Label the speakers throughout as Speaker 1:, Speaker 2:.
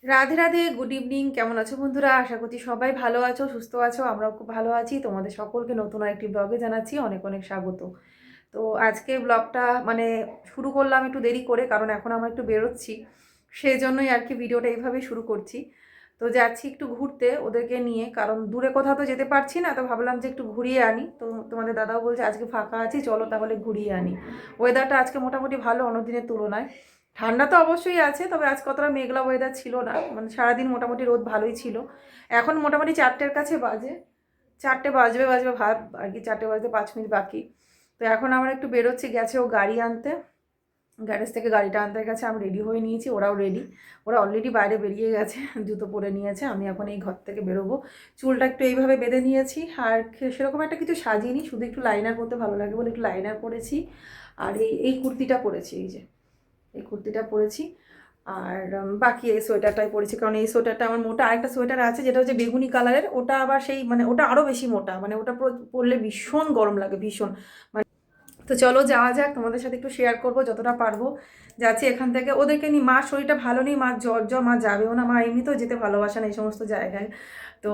Speaker 1: Radhe Radhe, good evening. কেমন আছো বন্ধুরা? আশা করছি সবাই ভালো আছো, সুস্থ আছো। আমরাও খুব ভালো আছি। তোমাদের সকলকে নতুন আরেকটি ব্লগে জানাচ্ছি অনেক অনেক স্বাগত। তো আজকে ব্লগটা শুরু করলাম একটু দেরি করে, কারণ এখন আমরা একটু বেরোচ্ছি, সেই জন্যই আর কি ভিডিওটা এইভাবেই শুরু করছি। তো যাচ্ছি একটু ঘুরতে ওদেরকে নিয়ে, কারণ দূরে কোথাও তো যেতে পারছি না। তো ভাবলাম যে একটু ঘুরিয়ে আনি। তো তোমাদের দাদাও বলছে আজকে ফাঁকা আছি, চলো তাহলে ঘুরিয়ে আনি। ওয়েদারটা আজকে মোটামুটি ভালো অন্য দিনের তুলনায়। ঠান্ডা তো অবশ্যই আছে, তবে আজ কতটা মেঘলা ওয়েদার ছিল না, সারাদিন মোটামুটি রোদ ভালোই ছিল। এখন মোটামুটি 4টের কাছে বাজে, 4টে বাজবে বাজবে ভাব আর কি, 4টে বাজতে 5 মিনিট বাকি। তো এখন আমরা একটু বেরোচ্ছি, গেছে ও গাড়ি আনতে, গ্যারেজ থেকে গাড়িটা আনতে গেছে। আমি রেডি হয়ে নিয়েছি, ওরাও রেডি। ওরা অলরেডি বাইরে বেরিয়ে গেছে, জুতো পরে নিয়েছে। আমি এখন এই ঘর থেকে বেরোবো। চুলটা একটু এইভাবে বেঁধে নিয়েছি, আর সেরকম একটা কিছু সাজিয়ে, শুধু একটু লাইনার করতে ভালো লাগে বলে একটু লাইনার পরেছি। আর এই কুর্তিটা পরেছি, এই কুর্তিটা পরেছি। আর বাকি এই সোয়েটারটাই পরেছি, কারণ এই সোয়েটারটা আমার মোটা। আরেকটা সোয়েটার আছে যেটা হচ্ছে বেগুনি কালারের, ওটা আবার সেই ওটা আরও বেশি মোটা, ওটা পরলে ভীষণ গরম লাগে, ভীষণ। তো চলো যাওয়া যাক, তোমাদের সাথে একটু শেয়ার করবো যতটা পারবো। যাচ্ছি এখান থেকে, ওদেরকে নিয়ে। মার শরীরটা ভালো নেই, মার জ্বর, মা যাবেও না। মা এমনিতেও যেতে ভালোবাসে না এই সমস্ত জায়গায়। তো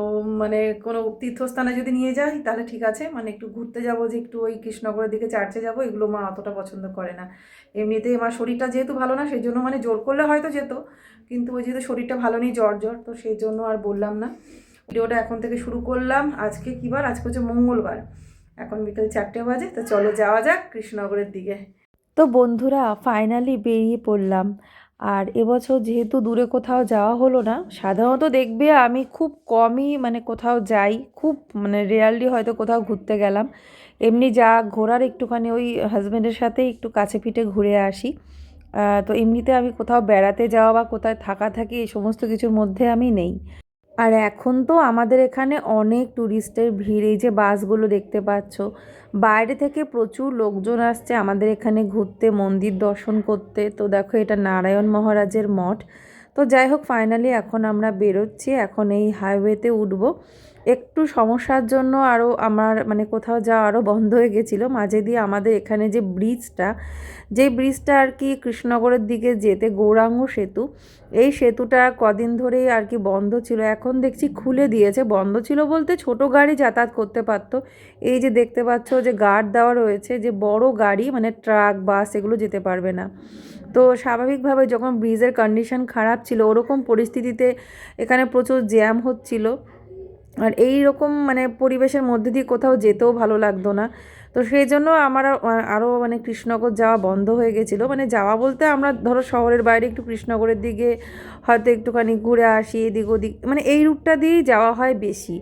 Speaker 1: কোনো তীর্থস্থানে যদি নিয়ে যাই তাহলে ঠিক আছে, একটু ঘুরতে যাবো, যে একটু ওই কৃষ্ণনগরের দিকে চার্চে যাবো, এগুলো মা অতটা পছন্দ করে না। এমনিতেই আমার শরীরটা যেহেতু ভালো না, সেই জন্য জোর করলে হয়তো যেত, কিন্তু ওই যেহেতু শরীরটা ভালো নেই, জ্বর, তো সেই জন্য আর বললাম না। ভিডিওটা এখন থেকে শুরু করলাম। আজকে কী বার? আজকে হচ্ছে মঙ্গলবার। এখন বিকেল 4টে বাজে। তো চলো যাওয়া যাক কৃষ্ণনগরের দিকে।
Speaker 2: তো বন্ধুরা, ফাইনালি বেরিয়ে পড়লাম। আর এবছর যেহেতু দূরে কোথাও যাওয়া হলো না, সাধারণত দেখবে আমি খুব কমই কোথাও যাই, খুব রেয়ারলি হয়তো কোথাও ঘুরতে গেলাম। এমনি যা ঘোরার একটুখানি ওই হাজব্যান্ডের সাথে একটু কাছে পিঠে ঘুরে আসি। তো এমনিতে আমি কোথাও বেড়াতে যাওয়া বা কোথায় থাকা থাকি এই সমস্ত কিছুর মধ্যে আমি নেই। আর এখন তো আমাদের এখানে অনেক ট্যুরিস্টের ভিড়। এই যে বাসগুলো দেখতে পাচ্ছ, বাইরে থেকে প্রচুর লোকজন আসছে আমাদের এখানে ঘুরতে, মন্দির দর্শন করতে। তো দেখো, এটা নারায়ণ মহারাজের মঠ। তো যাই হোক, ফাইনালি এখন আমরা বেরোচ্ছি, এখন এই হাইওয়েতে উঠব। একটু সমস্যার জন্য আরও আমার কোথাও যাওয়া আরও বন্ধ হয়ে গেছিলো মাঝে দিয়ে। আমাদের এখানে যে ব্রিজটা আর কি কৃষ্ণনগরের দিকে যেতে, গৌরাঙ্গ সেতু, এই সেতুটা কদিন ধরেই আর কি বন্ধ ছিল। এখন দেখছি খুলে দিয়েছে। বন্ধ ছিল বলতে ছোট গাড়ি যাতায়াত করতে পারতো। এই যে দেখতে পাচ্ছ যে গার্ড দেওয়া রয়েছে, যে বড় গাড়ি ট্রাক, বাস এগুলো যেতে পারবে না। তো স্বাভাবিকভাবে যখন ব্রিজের কন্ডিশন খারাপ ছিল, ওরকম পরিস্থিতিতে এখানে প্রচুর জ্যাম হচ্ছিল। আর এই রকম পরিবেশের মধ্যে দিয়ে কোথাও যেতেও ভালো লাগতো না। তো সেই জন্য আমার আরও কৃষ্ণনগর যাওয়া বন্ধ হয়ে গেছিলো। যাওয়া বলতে আমরা ধরো শহরের বাইরে একটু কৃষ্ণনগরের দিকে হয়তো একটুখানি ঘুরে আসি, এদিক ওদিক, এই রুটটা দিয়েই যাওয়া হয় বেশি।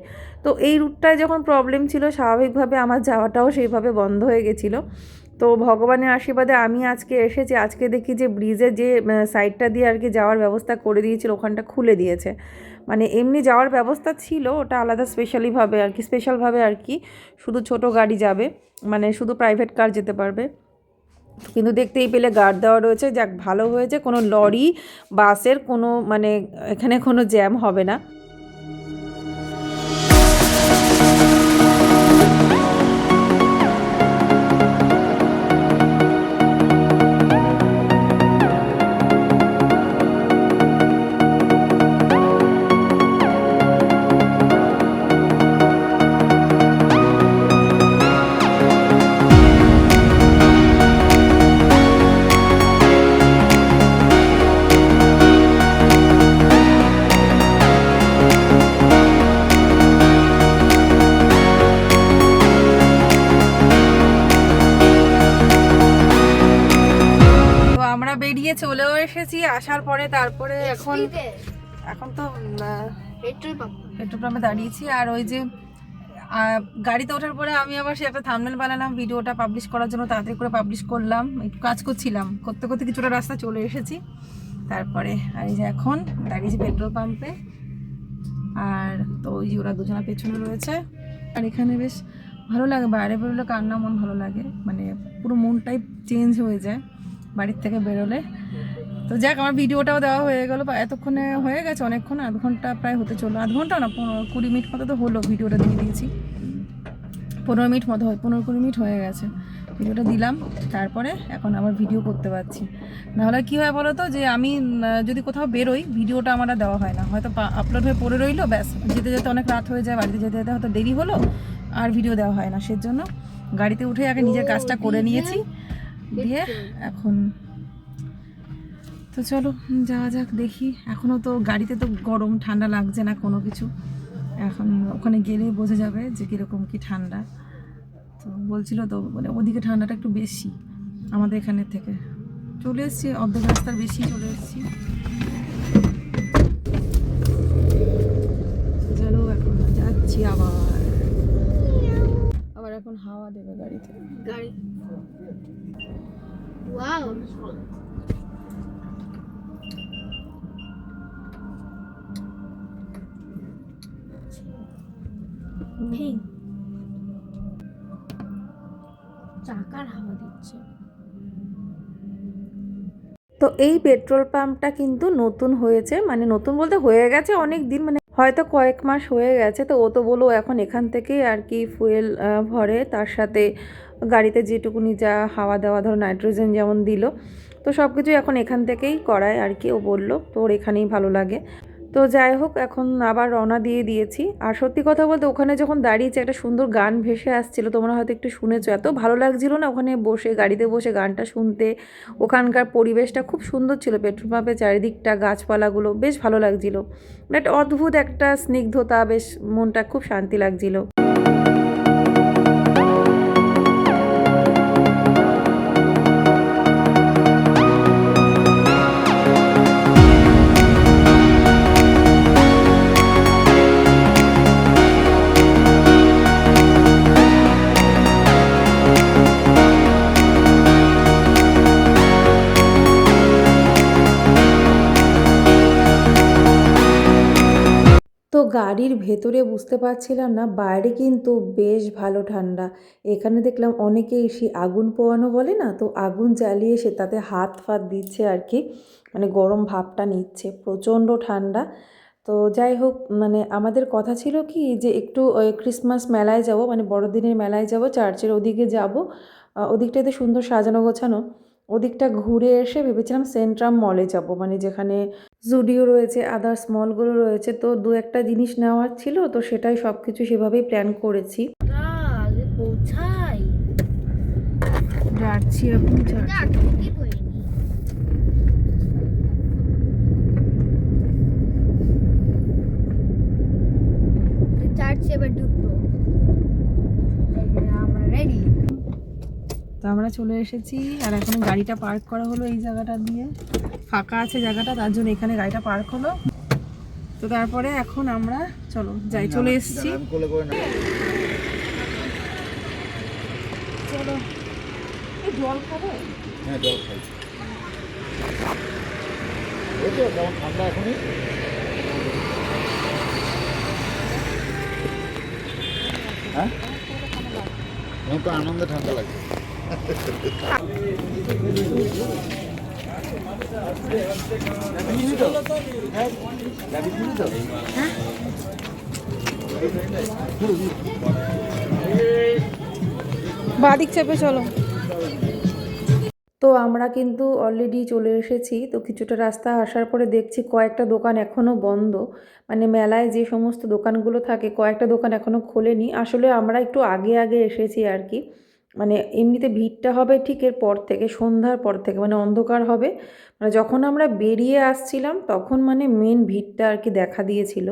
Speaker 2: তো এই রুটটায় যখন প্রবলেম ছিল, স্বাভাবিকভাবে আমার যাওয়াটাও সেইভাবে বন্ধ হয়ে গেছিলো। তো ভগবানের আশীর্বাদে আমি আজকে এসেছি। আজকে দেখি যে ব্রিজের যে সাইডটা দিয়ে আর কি যাওয়ার ব্যবস্থা করে দিয়েছিল, ওখানটা খুলে দিয়েছে। এমনি যাওয়ার ব্যবস্থা ছিল, ওটা আলাদা স্পেশালভাবে আর কি শুধু ছোট গাড়ি যাবে, শুধু প্রাইভেট কার যেতে পারবে। কিন্তু দেখতেই পেলে গার্ড দেওয়া রয়েছে, যাক ভালো হয়েছে। কোনো লরি, বাসের কোনো এখানে কোনো জ্যাম হবে না।
Speaker 1: আমরা বেরিয়ে চলেও এসেছি। আসার পরে তারপরে এখন তো পেট্রোল পাম্পে দাঁড়িয়েছি। আর ওই যে গাড়িতে ওঠার পরে আমি আবার সে একটা থাম্বনেল বানালাম ভিডিওটা পাবলিশ করার জন্য, তাড়াতাড়ি করে পাবলিশ করলাম। একটু কাজ করছিলাম, করতে করতে কিছুটা রাস্তা চলে এসেছি। তারপরে আর এই যে এখন দাঁড়িয়েছি পেট্রোল পাম্পে। আর তো ওই যে ওরা দুজনা পেছনে রয়েছে। আর এখানে বেশ ভালো লাগে, বাইরে বেরোলে কান্না মন ভালো লাগে, পুরো মনটাই চেঞ্জ হয়ে যায় বাড়ির থেকে বেরোলে। তো যাক, আমার ভিডিওটাও দেওয়া হয়ে গেলো, এতক্ষণে হয়ে গেছে, অনেকক্ষণ, আধ ঘন্টা প্রায় হতে চললো। আধ ঘন্টা না, 20 মিনিট মতো তো হলো, ভিডিওটা দিয়ে দিয়েছি। 15 মিনিট মতো হয়, 15-20 মিনিট হয়ে গেছে। ভিডিওটা দিলাম, তারপরে এখন আবার ভিডিও করতে পারছি। নাহলে কী হয় বলো তো, যে আমি যদি কোথাও বেরোই ভিডিওটা আমার আর দেওয়া হয় না, হয়তো আপলোড হয়ে পড়ে রইলো, ব্যাস যেতে যেতে অনেক রাত হয়ে যায়, বাড়িতে যেতে যেতে হয়তো দেরি হলো, আর ভিডিও দেওয়া হয় না। সেজন্য গাড়িতে উঠে আগে নিজের কাজটা করে নিয়েছি, দিয়ে এখন তো চলো যাওয়া যাক। দেখি, এখনও তো গাড়িতে তো গরম ঠান্ডা লাগছে না কোনো কিছু, এখন ওখানে গেলেই বোঝা যাবে যে কীরকম কী ঠান্ডা। তো বলছিল তো মানে ওদিকে ঠান্ডাটা একটু বেশি আমাদের এখানের থেকে। চলে এসেছি, অর্ধেক রাস্তার বেশি চলে এসেছি। চলো এখন যাচ্ছি আবার এখন হাওয়া দেবে গাড়িতে।
Speaker 3: গাড়ি ওয়াও পিঙ্ক চাকার হাওয়া দিচ্ছে।
Speaker 2: তো এই পেট্রোল পাম্পটা কিন্তু নতুন হয়েছে, মানে নতুন বলতে হয়ে গেছে অনেক দিন, মানে হয়তো কয়েক মাস হয়ে গেছে। তো ও তো বলো এখন এখান থেকেই আর কি ফুয়েল ভরে, তার সাথে গাড়িতে যেটুকুনি যা হাওয়া দেওয়া, ধরো নাইট্রোজেন যেমন দিল, তো সব কিছু এখন এখান থেকেই করায় আর কি। ও বললো তো ওর এখানেই ভালো লাগে। তো যাই হোক, এখন আবার রওনা দিয়ে দিয়েছি। আর সত্যি কথা বলতে ওখানে যখন দাঁড়িয়েছে একটা সুন্দর গান ভেসে আসছিল, তোমরা হয়তো একটু শুনেছো, এত ভালো লাগছিল না ওখানে বসে, গাড়িতে বসে গানটা শুনতে। ওখানকার পরিবেশটা খুব সুন্দর ছিল, পেট্রোল পাম্পের চারিদিকটা গাছপালাগুলো বেশ ভালো লাগছিল। একটা অদ্ভুত একটা স্নিগ্ধতা, বেশ মনটা খুব শান্তি লাগছিল। তো গাড়ির ভেতরে বুঝতে পারছিলাম না, বাইরে কিন্তু বেশ ভালো ঠান্ডা। এখানে দেখলাম অনেকে এসে আগুন পোয়ানো বলে না, তো আগুন জ্বালিয়ে সে তাতে হাত ফাত দিচ্ছে আর কি, মানে গরম ভাবটা নিচ্ছে, প্রচণ্ড ঠান্ডা। তো যাই হোক, মানে আমাদের কথা ছিল কি যে একটু ক্রিসমাস মেলায় যাব, মানে বড়দিনের মেলায় যাব, চার্চের ওদিকে যাব, ওদিকটাতে সুন্দর সাজানো গোছানো। ওদিকটা ঘুরে এসে ভেবেছিলাম সেন্ট্রাম মলে যাব, মানে যেখানে জুডিও রয়েছে, আদার্স মলগুলো রয়েছে। তো দু একটা জিনিস নেওয়ার ছিল, তো সেটাই সব কিছু সেভাবেই প্ল্যান করেছি।
Speaker 3: আগে পৌঁছাই
Speaker 1: যাচ্ছি এখন
Speaker 3: কি হয়নি চার্চে এবার ঢুকবো। আমরা রেডি।
Speaker 1: তো আমরা চলে এসেছি, আর এখন গাড়িটা পার্ক করা হলো এই জায়গাটা দিয়ে, ফাঁকা আছে জায়গাটা, তার জন্য এখানে গাড়িটা পার্ক হলো। তো তারপরে এখন আমরা চলো যাই, চলে এসেছি। চলো, এই জল খাবে?
Speaker 4: হ্যাঁ জল খাই। ওই তো কেমন ঠান্ডা এখনই। হ্যাঁ আমার তো আনন্দে ঠান্ডা লাগছে।
Speaker 1: বাদিক চেপে চলো।
Speaker 2: তো আমরা কিন্তু অলরেডি চলে এসেছি। তো কিছুটা রাস্তা আসার পরে দেখছি কয়েকটা দোকান এখনও বন্ধ, মানে মেলায় যে সমস্ত দোকানগুলো থাকে কয়েকটা দোকান এখনও খোলেনি। আসলে আমরা একটু আগে আগে এসেছি আর কি, মানে এমনিতে ভিড়টা হবে ঠিক এর পর থেকে, সন্ধ্যার পর থেকে, মানে অন্ধকার হবে, মানে যখন আমরা বেরিয়ে আসছিলাম তখন মানে মেন ভিড়টা আর কি দেখা দিয়েছিল।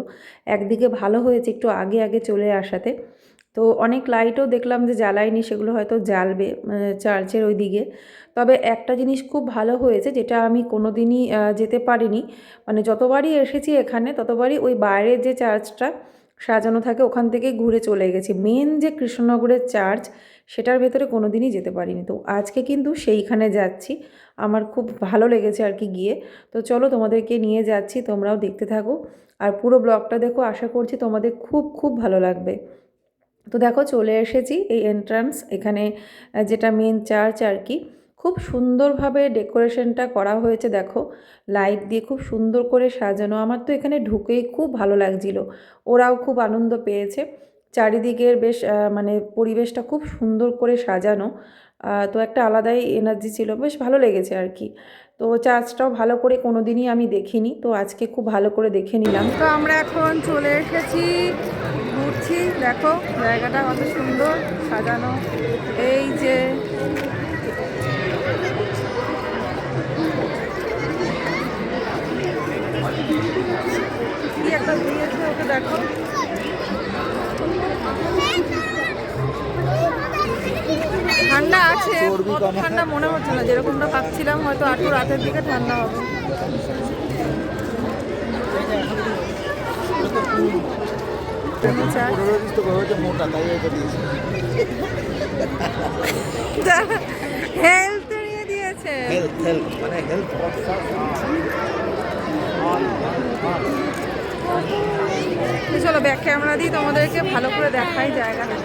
Speaker 2: একদিকে ভালো হয়েছে একটু আগে আগে চলে আসাতে। তো অনেক লাইটও দেখলাম যে জ্বালায়নি, সেগুলো হয়তো জ্বালবে চার্চের ওই দিকে। তবে একটা জিনিস খুব ভালো হয়েছে, যেটা আমি কোনো দিনই যেতে পারিনি, মানে যতবারই এসেছি এখানে ততবারই ওই বাইরের যে চার্চটা সাজানো থাকে ওখান থেকেই ঘুরে চলে গেছি। মেন যে কৃষ্ণনগরের চার্চ সেটার ভেতরে কোনো দিনই যেতে পারিনি, তো আজকে কিন্তু সেইখানে যাচ্ছি। আমার খুব ভালো লেগেছে আর কি গিয়ে। তো চলো তোমাদেরকে নিয়ে যাচ্ছি, তোমরাও দেখতে থাকো আর পুরো ব্লগটা দেখো, আশা করছি তোমাদের খুব খুব ভালো লাগবে। তো দেখো চলে এসেছি এই এন্ট্রান্স, এখানে যেটা মেন চার্চ আর কি। খুব সুন্দরভাবে ডেকোরেশনটা করা হয়েছে, দেখো লাইট দিয়ে খুব সুন্দর করে সাজানো। আমার তো এখানে ঢুকেই খুব ভালো লাগছিল, ওরাও খুব আনন্দ পেয়েছে। চারিদিকের বেশ মানে পরিবেশটা খুব সুন্দর করে সাজানো, তো একটা আলাদাই এনার্জি ছিল, বেশ ভালো লেগেছে আর কি। তো চার্চটাও ভালো করে কোনো দিনই আমি দেখিনি, তো আজকে খুব ভালো করে দেখে নিলাম।
Speaker 1: তো আমরা এখন চলে এসেছি, ঘুরছি, দেখো জায়গাটা কত সুন্দর সাজানো। এই যে কি একটা দিয়েছে ওকে দেখো। ঠান্ডা আছে, অত ঠান্ডা মনে হচ্ছে না, যেরকমটা ভাবছিলাম হয়তো আটু রাতের দিকে ঠান্ডা হবে।
Speaker 4: মোটা তাই এটা দিয়েছে।
Speaker 1: হেলথ নিয়ে দিয়েছে।
Speaker 4: হেল্প মানে হেল্প
Speaker 1: তো চলো ব্যাক ক্যামেরা দিয়ে তোমাদেরকে ভালো করে দেখাই জায়গাটা।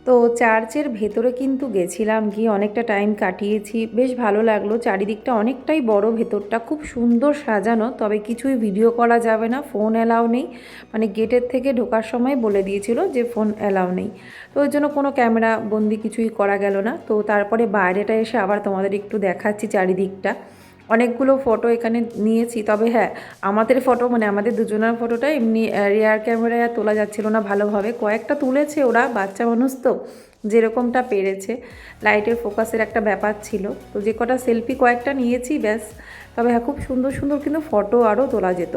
Speaker 2: তো চার্চের ভেতরে কিন্তু গেছিলাম, গিয়ে অনেকটা টাইম কাটিয়েছি, বেশ ভালো লাগলো। চারিদিকটা অনেকটাই বড়, ভেতরটা খুব সুন্দর সাজানো, তবে কিছুই ভিডিও করা যাবে না, ফোন অ্যালাউ নেই। মানে গেটের থেকে ঢোকার সময় বলে দিয়েছিল যে ফোন অ্যালাউ নেই, তো ওই জন্য কোনো ক্যামেরা বন্দি কিছুই করা গেল না। তো তারপরে বাইরেটা এসে আবার তোমাদের একটু দেখাচ্ছি চারিদিকটা। অনেকগুলো ফটো এখানে নিয়েছি, তবে হ্যাঁ আমাদের ফটো মানে আমাদের দুজনের ফটোটা এমনি রিয়ার ক্যামেরায় আর তোলা যাচ্ছিল না ভালোভাবে। কয়েকটা তুলেছে ওরা, বাচ্চা মানুষ তো যেরকমটা পেরেছে, লাইটের ফোকাসের একটা ব্যাপার ছিল, তো যে কটা সেলফি কয়েকটা নিয়েছি ব্যাস। তবে হ্যাঁ খুব সুন্দর সুন্দর কিন্তু ফটো আরও তোলা যেত।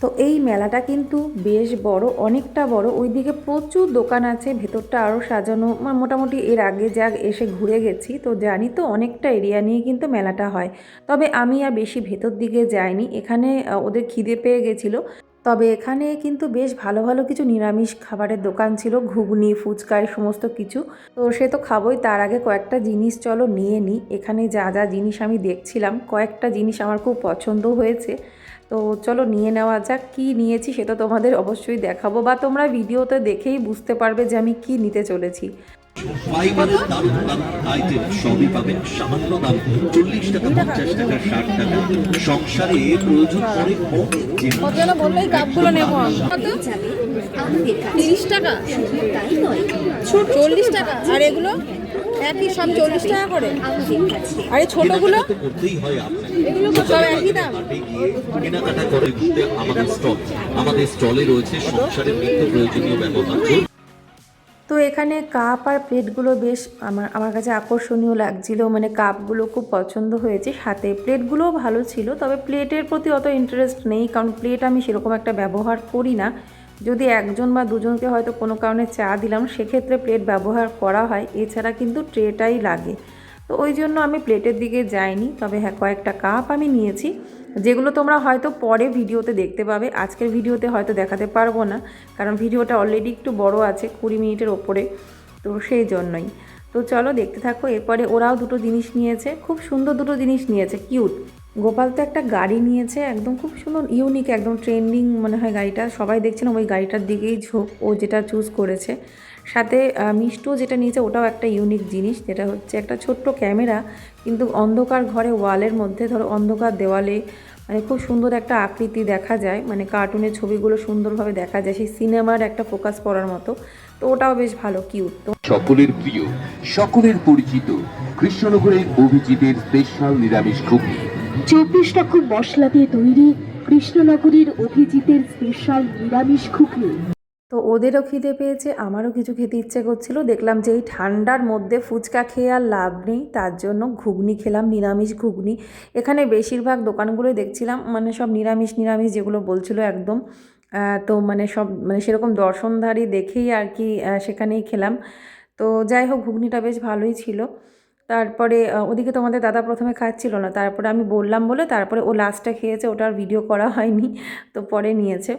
Speaker 2: তো এই মেলাটা কিন্তু বেশ বড়, অনেকটা বড়, ওইদিকে প্রচুর দোকান আছে, ভেতরটা আরও সাজানো। মোটামুটি এর আগে যা এসে ঘুরে গেছি তো জানি, তো অনেকটা এরিয়া নিয়ে কিন্তু মেলাটা হয়। তবে আমি আর বেশি ভেতর দিকে যাইনি, এখানে ওদের খিদে পেয়ে গেছিলো। তবে এখানে কিন্তু বেশ ভালো ভালো কিছু নিরামিষ খাবারের দোকান ছিল, ঘুগনি, ফুচকা, এই সমস্ত কিছু। তো সে তো খাবোই, তার আগে কয়েকটা জিনিস চলো নিয়ে নিই। এখানে যা যা জিনিস আমি দেখছিলাম, কয়েকটা জিনিস আমার খুব পছন্দ হয়েছে, তো চলো নিয়ে নেওয়া যাক। কী নিয়েছি সেটা তোমাদের অবশ্যই দেখাবো, বা তোমরা ভিডিওতে দেখেই বুঝতে পারবে যে আমি কি নিতে চলেছি।
Speaker 5: ফাইবারের দারুণ দারুণ আইটেম সবই পাবেন সামান্য দাম, 40 টাকা, 50 টাকা, 60 টাকা। সংসারে প্রয়োজন পড়ে অনেক জিনিস।
Speaker 1: কত যেন বললেই কাপগুলো নেবো কত? 30 টাকা, 40 টাকা, আর এগুলো একই সব 40 টাকা করে। আর এই ছোটগুলো
Speaker 5: কেনাকাটা তো করতেই হয় আপনাকে।
Speaker 1: এগুলো তো সব একই দাম।
Speaker 5: হাটে গিয়ে কেনাকাটা করে ঘুরতে আমাদের স্টলে রয়েছে সংসারের নিত্য প্রয়োজনীয় ব্যবহার্য।
Speaker 2: তো এখানে কাপ আর প্লেটগুলো বেশ আমার কাছে আকর্ষণীয় লাগছিল, মানে কাপগুলো খুব পছন্দ হয়েছে, সাথে প্লেটগুলোও ভালো ছিল। তবে প্লেটের প্রতি অত ইন্টারেস্ট নেই, কারণ প্লেট আমি সেরকম একটা ব্যবহার করি না। যদি একজন বা দুজনকে হয়তো কোনো কারণে চা দিলাম, সেক্ষেত্রে প্লেট ব্যবহার করা হয়, এছাড়া কিন্তু ট্রেটাই লাগে। তো ওই জন্য আমি প্লেটের দিকে যাইনি। তবে হ্যাঁ কয়েকটা কাপ আমি নিয়েছি, যেগুলো তোমরা হয়তো পরে ভিডিওতে দেখতে পাবে, আজকের ভিডিওতে হয়তো দেখাতে পারবো না, কারণ ভিডিওটা অলরেডি একটু বড় আছে, 20 মিনিটের ওপরে, তো সেই জন্যই। তো চলো দেখতে থাকো। এরপরে ওরাও দুটো জিনিস নিয়েছে, খুব সুন্দর দুটো জিনিস নিয়েছে, কিউট। গোপাল তো একটা গাড়ি নিয়েছে, একদম খুব সুন্দর ইউনিক, একদম ট্রেন্ডিং মনে হয় গাড়িটা, সবাই দেখছিলাম ওই গাড়িটার দিকেই ঝোঁক, ও যেটা চুজ করেছে। সাথে মিষ্টও যেটা নিয়েছে ওটাও একটা ইউনিক জিনিস, যেটা হচ্ছে একটা ছোট্ট ক্যামেরা, কিন্তু অন্ধকার ঘরে ওয়ালের মধ্যে, ধরো অন্ধকার দেওয়ালে, মানে খুব সুন্দর একটা আকৃতি দেখা যায়, মানে কার্টুনের ছবিগুলো সুন্দরভাবে দেখা যায়, সেই সিনেমার একটা ফোকাস পড়ার মতো। তো ওটাও বেশ ভালো, কিউট। তো
Speaker 6: সকলের প্রিয়, সকলের পরিচিত কৃষ্ণনগরের অভিজিতের স্পেশাল নিরামিষ ঘুগনি,
Speaker 7: 24 রকম মশলা দিয়ে তৈরি কৃষ্ণনগরের অভিজিতের স্পেশাল নিরামিষ ঘুগনি।
Speaker 2: তো ওদেরও খিদে পেয়েছে, আমারও কিছু খেতে ইচ্ছে করছিল। দেখলাম যে এই ঠান্ডার মধ্যে ফুচকা খেয়ে আর লাভ নেই, তার জন্য ঘুগনি খেলাম, নিরামিষ ঘুগনি। এখানে বেশিরভাগ দোকানগুলোই দেখছিলাম মানে সব নিরামিষ নিরামিষ যেগুলো বলছিল একদম। তো মানে সব মানে সেরকম দর্শনধারী দেখেই আর কি সেখানেই খেলাম। তো যাই হোক ঘুগনিটা বেশ ভালোই ছিল। তারপরে ওদিকে তোমাদের দাদা প্রথমে খাচ্ছিল না, তারপরে আমি বললাম বলে তারপরে ও লাস্টে খেয়েছে, ওটার ভিডিও করা হয়নি, তো পরে নিয়েছে।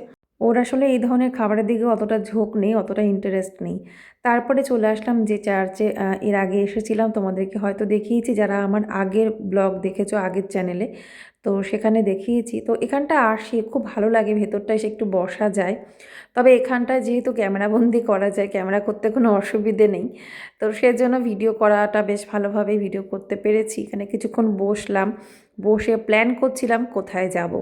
Speaker 2: ওর আসলে এই ধরনের খাবারের দিকে অতটা ঝোঁক নেই, অতটা ইন্টারেস্ট নেই। তারপরে চলে আসলাম যে চার্চে এর আগে এসেছিলাম, তোমাদেরকে হয়তো দেখিয়েছি যারা আমার আগের ব্লগ দেখেছো আগের চ্যানেলে, তো সেখানে দেখিয়েছি। তো এখানটা আসি খুব ভালো লাগে, ভেতরটা এসে একটু বসা যায়। তবে এখানটায় যেহেতু ক্যামেরাবন্দি করা যায়, ক্যামেরা করতে কোনো অসুবিধে নেই, তো সেজন্য ভিডিও করাটা বেশ ভালোভাবেই ভিডিও করতে পেরেছি। এখানে কিছুক্ষণ বসলাম, বসে প্ল্যান করছিলাম কোথায় যাব।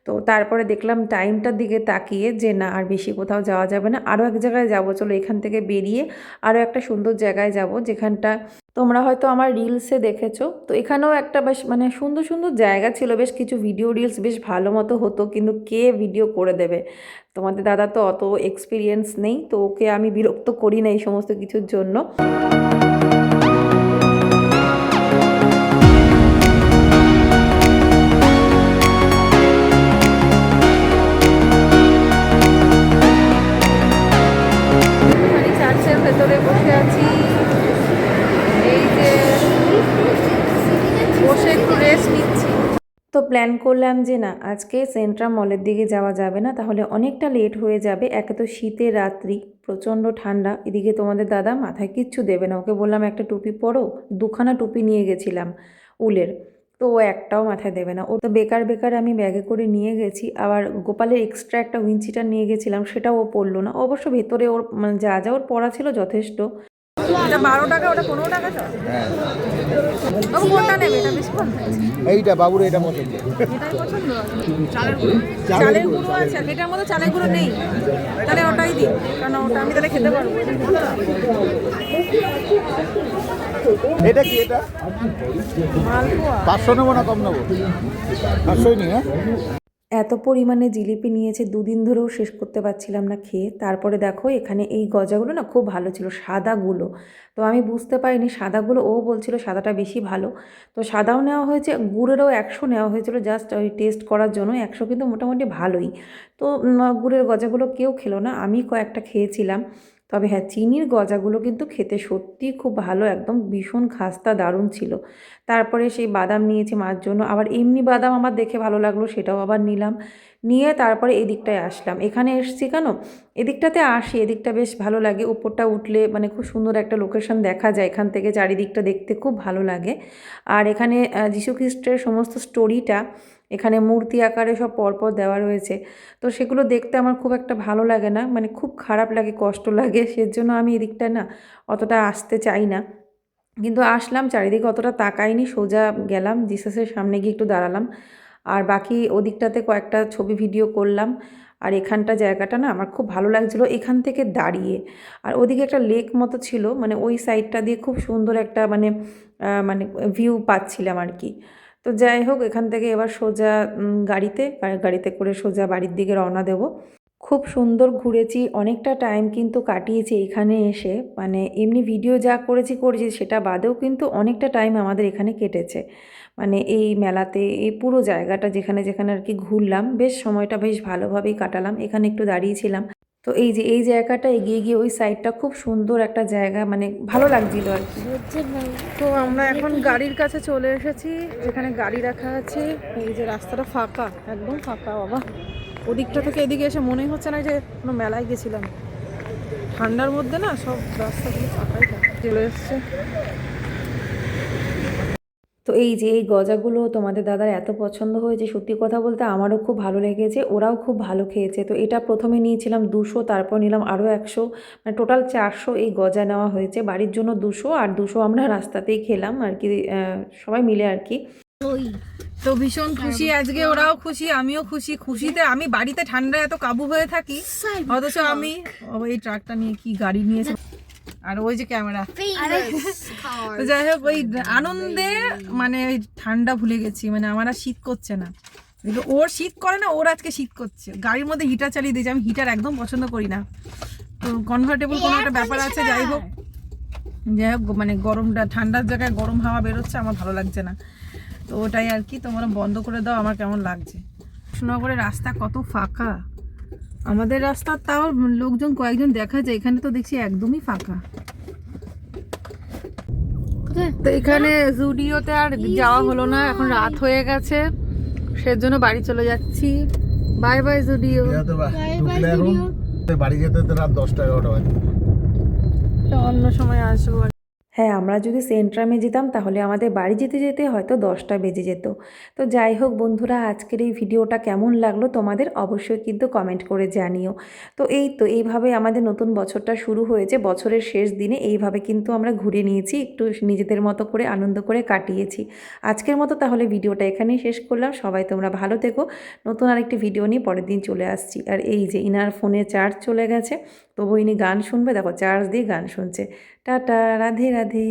Speaker 2: তো তারপরে দেখলাম টাইমটার দিকে তাকিয়ে যে না আর বেশি কোথাও যাওয়া যাবে না, আরও এক জায়গায় যাব, চলো এখান থেকে বেরিয়ে আরও একটা সুন্দর জায়গায় যাব যেখানটা তোমরা হয়তো আমার রিলসে দেখেছো। তো এখানেও একটা বেশ মানে সুন্দর সুন্দর জায়গা ছিল, বেশ কিছু ভিডিও রিলস বেশ ভালো মতো হতো, কিন্তু কে ভিডিও করে দেবে। তোমাদের দাদা তো অত এক্সপিরিয়েন্স নেই, তো ওকে আমি বিরক্ত করি না এই সমস্ত কিছুর জন্য। চার্চের ভেতরে বসে আছি, এই যে বসে একটু রেস্ট নিচ্ছি। তো প্ল্যান করলাম যে না আজকে সেন্ট্রাম মলের দিকে যাওয়া যাবে না, তাহলে অনেকটা লেট হয়ে যাবে। একে তো শীতের রাত্রি, প্রচণ্ড ঠান্ডা, এদিকে তোমাদের দাদা মাথায় কিচ্ছু দেবে না, ওকে বললাম একটা টুপি পরো, দুখানা টুপি নিয়ে গেছিলাম উলের, তো ও একটাও মাথায় দেবে না। ও তো বেকার বেকার আমি ব্যাগে করে নিয়ে গেছি, আবার গোপালের এক্সট্রা একটা উইঞ্চিটার নিয়ে গেছিলাম, সেটাও ও পরলো না। অবশ্য ভেতরে ওর মানে যা যা ওর পরা ছিল যথেষ্ট। এটা 12 টাকা, ওটা 15 টাকা তো?
Speaker 4: হ্যাঁ
Speaker 2: ও কোনটা নেবে? এটা বেশি কম হয়েছে।
Speaker 4: এইটা বাবুর এটা পছন্দ।
Speaker 2: এটাই পছন্দ। চালের গুঁড়ো আছে, এটার মধ্যে চালের গুঁড়ো নেই, তাহলে ওটাই দিই, কারণ ওটা আমি তাহলে খেতে পারবো।
Speaker 4: এটা কি? এটা
Speaker 2: মালপোয়া
Speaker 4: 500 নেবো না কম নেবো? 500ই নি। হ্যাঁ
Speaker 2: এত পরিমাণে জিলিপি নিয়েছে, দুদিন ধরেও শেষ করতে পারছিলাম না খেয়ে। তারপরে দেখো এখানে এই গজাগুলো না খুব ভালো ছিল, সাদাগুলো। তো আমি বুঝতে পারিনি সাদাগুলো, ও বলছিল সাদাটা বেশি ভালো, তো সাদাও নেওয়া হয়েছে, গুড়েরও 100 নেওয়া হয়েছিল জাস্ট ওই টেস্ট করার জন্য। 100 কিন্তু মোটামুটি ভালোই। তো গুড়ের গজাগুলো কেউ খেলো না, আমি কয়েকটা খেয়েছিলাম। তবে হ্যাঁ, চিনির গজাগুলো কিন্তু খেতে সত্যিই খুব ভালো, একদম ভীষণ খাস্তা, দারুণ ছিল। তারপরে সেই বাদাম নিয়েছি মার জন্য, আবার এমনি বাদাম আমার দেখে ভালো লাগলো, সেটাও আবার নিলাম। নিয়ে তারপরে এদিকটায় আসলাম। এখানে এসছি কেন, এদিকটাতে আসি, এদিকটা বেশ ভালো লাগে, উপরটা উঠলে মানে খুব সুন্দর একটা লোকেশন দেখা যায় এখান থেকে, চারিদিকটা দেখতে খুব ভালো লাগে। আর এখানে যীশু খ্রিস্টের সমস্ত স্টোরিটা এখানে মূর্তি আকারে সব পরপর দেওয়া রয়েছে, তো সেগুলো দেখতে আমার খুব একটা ভালো লাগে না, মানে খুব খারাপ লাগে, কষ্ট লাগে, সেজন্য আমি এদিকটা না অতটা আসতে চাই না। কিন্তু আসলাম, চারিদিকে অতটা তাকাইনি, সোজা গেলাম জিসাসের সামনে গিয়ে একটু দাঁড়ালাম, আর বাকি ওদিকটাতে কয়েকটা ছবি ভিডিও করলাম। আর এখানটা জায়গাটা না আমার খুব ভালো লাগছিলো এখান থেকে দাঁড়িয়ে। আর ওদিকে একটা লেক মতো ছিল, মানে ওই সাইডটা দিয়ে খুব সুন্দর একটা মানে মানে ভিউ পাচ্ছিলাম আর কি। তো যাই হোক, এখান থেকে এবার সোজা গাড়িতে করে সোজা বাড়ির দিকে রওনা দেব। খুব সুন্দর ঘুরেছি, অনেকটা টাইম কিন্তু কাটিয়েছি এখানে এসে, মানে এমনি ভিডিও যা করেছি সেটা বাদেও কিন্তু অনেকটা টাইম আমাদের এখানে কেটেছে, মানে এই মেলাতে, এই পুরো জায়গাটা যেখানে যেখানে আর কি ঘুরলাম, বেশ সময়টা বেশ ভালোভাবেই কাটালাম। এখানে একটু দাঁড়িয়েছিলাম। তো এই যে এই জায়গাটা এগিয়ে গিয়ে ওই সাইডটা খুব সুন্দর একটা জায়গা, মানে ভালো লাগছিল আর কি। তো আমরা এখন গাড়ির কাছে চলে এসেছি, যেখানে গাড়ি রাখা আছে। এই যে রাস্তাটা ফাঁকা, একদম ফাঁকা বাবা। ওদিকটা থেকে এদিকে এসে মনেই হচ্ছে না যে কোনো মেলায় গেছিলাম। ঠান্ডার মধ্যে না সব রাস্তাগুলো ফাঁকাই থাকে। চলে এসছে। তো এই যে এই গজাগুলো তোমাদের দাদার এত পছন্দ হয়েছে, সত্যি কথা বলতে আমারও খুব ভালো লেগেছে, ওরাও খুব ভালো খেয়েছে। তো এটা প্রথমে নিয়েছিলাম 200, তারপর নিলাম আরও 100, মানে টোটাল 400 এই গজা নেওয়া হয়েছে। বাড়ির জন্য 200, আর 200 আমরা রাস্তাতেই খেলাম আর কি, সবাই মিলে আর কি। তো ভীষণ খুশি আজকে, ওরাও খুশি, আমিও খুশি। খুশিতে আমি বাড়িতে ঠান্ডায় এত কাবু হয়ে থাকি, অথচ আমি এই ট্রাকটা নিয়ে কি গাড়ি নিয়েছি, আর ওই যে ক্যামেরা। তো যাই হোক, ওই আনন্দে মানে ওই ঠান্ডা ভুলে গেছি, মানে আমার আর শীত করছে না। ওর শীত করে না, ওর আজকে শীত করছে। গাড়ির মধ্যে হিটার চালিয়ে দিয়েছি, আমি হিটার একদম পছন্দ করি না, তো কনভার্টেবল কোনো একটা ব্যাপার আছে। যাই হোক মানে গরমটা, ঠান্ডার জায়গায় গরম হাওয়া বেরোচ্ছে, আমার ভালো লাগছে না, তো ওটাই আর কি। তোমরা বন্ধ করে দাও, আমার কেমন লাগছে। কৃষ্ণনগরের রাস্তা কত ফাঁকা,
Speaker 1: আমাদের রাস্তা তাও লোকজন কয়েকজন দেখা যায়, এখানে তো দেখছি একদমই ফাঁকা। তো এখানে জুডিওতে আর যাওয়া হলো না, এখন রাত হয়ে গেছে, সেজন্য বাড়ি চলে যাচ্ছি। Bye bye Zudio.
Speaker 4: বাড়ি যেতে তো রাত 10টা-11টা বাজে।
Speaker 1: তো অন্য সময় আসবো।
Speaker 2: হ্যাঁ, আমরা যদি সেন্ট্রামে যেতাম তাহলে আমাদের বাড়ি যেতে যেতে হয়তো 10টা বেজে যেত। তো যাই হোক বন্ধুরা, আজকের এই ভিডিওটা কেমন লাগলো তোমাদের অবশ্যই কিন্তু কমেন্ট করে জানিও। তো এইভাবে আমাদের নতুন বছরটা শুরু হয়েছে। বছরের শেষ দিনে এইভাবে কিন্তু আমরা ঘুরে নিয়েছি, একটু নিজেদের মতো করে আনন্দ করে কাটিয়েছি। আজকের মতো তাহলে ভিডিওটা এখানেই শেষ করলাম। সবাই তোমরা ভালো থেকো। নতুন আরেকটি ভিডিও নিয়ে পরের দিন চলে আসছি। আর এই যে ইনার ফোনে চার্জ চলে গেছে, তবু ইনি গান শুনবে, দেখো চার্জ দিয়ে গান শুনছে। টাটা, রাধে রাধে।